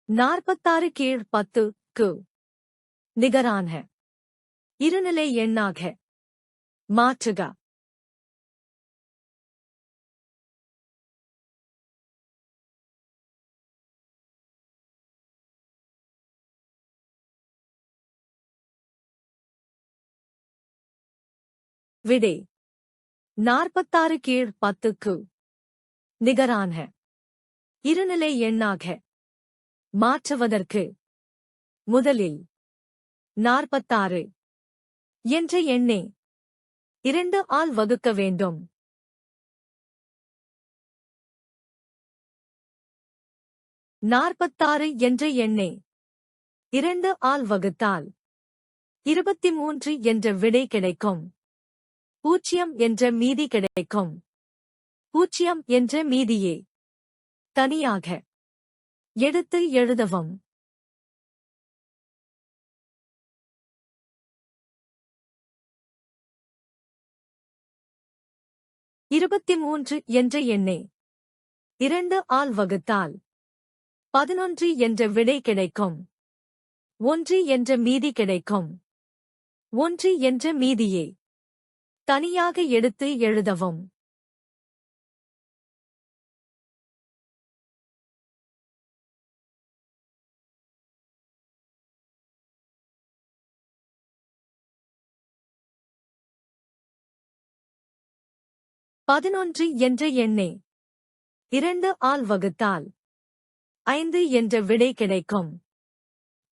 46 கீழ் 10 க்கு நிகரான இருநிலை எண்ணாக மாற்றுக. விடை 46 கீழ் 10 க்கு நிகரான இருநிலை எண்ணாக மாற்றுவதற்கு முதலில் 46 என்ற எண்ணை 2 ஆல் வகுக்க வேண்டும். நாற்பத்தாறு என்ற எண்ணை 2 ஆல் வகுத்தால் 23 என்ற விடை கிடைக்கும். 0 என்ற மீதி கிடைக்கும். 0 என்ற மீதியை தனியாக எடுத்து எழுதவும். இருபத்திமூன்று என்ற எண்ணை 2 ஆல் வகுத்தால் 11 என்ற விடை கிடைக்கும். 1 என்ற மீதி கிடைக்கும். 1 என்ற மீதியை தனியாக எடுத்து எழுதவும். பதினொன்று என்ற எண்ணை 2 ஆல் வகுத்தால் 5 என்ற விடை கிடைக்கும்.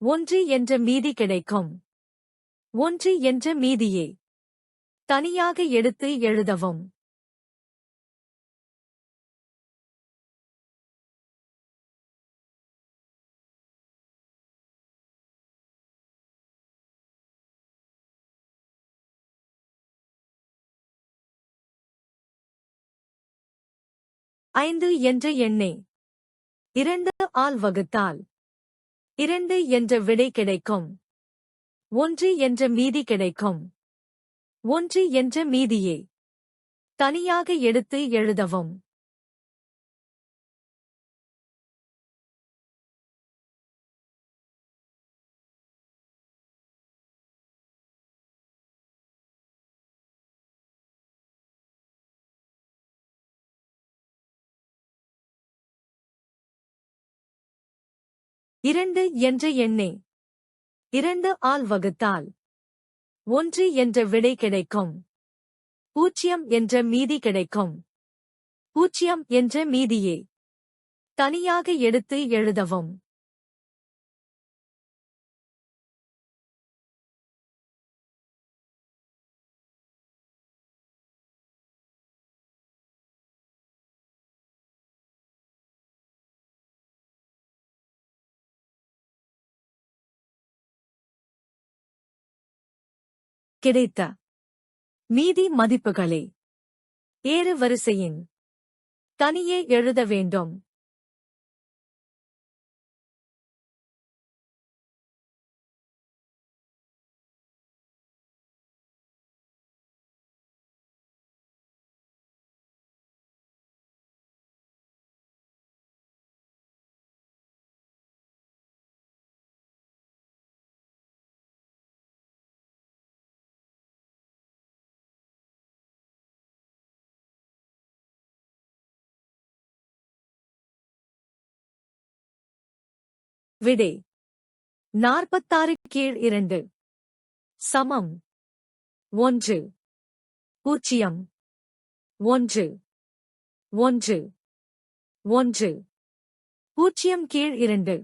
1 என்ற மீதி கிடைக்கும். 1 என்ற மீதியை தனியாக எடுத்து எழுதவும். ஐந்து என்ற எண்ணை 2 ஆல் வகுத்தால் 2 என்ற விடை கிடைக்கும். 1 என்ற மீதி கிடைக்கும். 1 என்ற மீதியை தனியாக எடுத்து எழுதவும். இரண்டு என்ற எண்ணை 2 ஆல் வகுத்தால் 1 என்ற விடை கிடைக்கும். 0 என்ற மீதி கிடைக்கும். 0 என்ற மீதியை தனியாக எடுத்து எழுதவும். கிடைத்த மீதி மதிப்புகளை ஏறு வரிசையின் தனியே எழுத வேண்டும். விடை 46 கீழ் 2 சமம் 1 0 1 1 1 0 கீழ் 2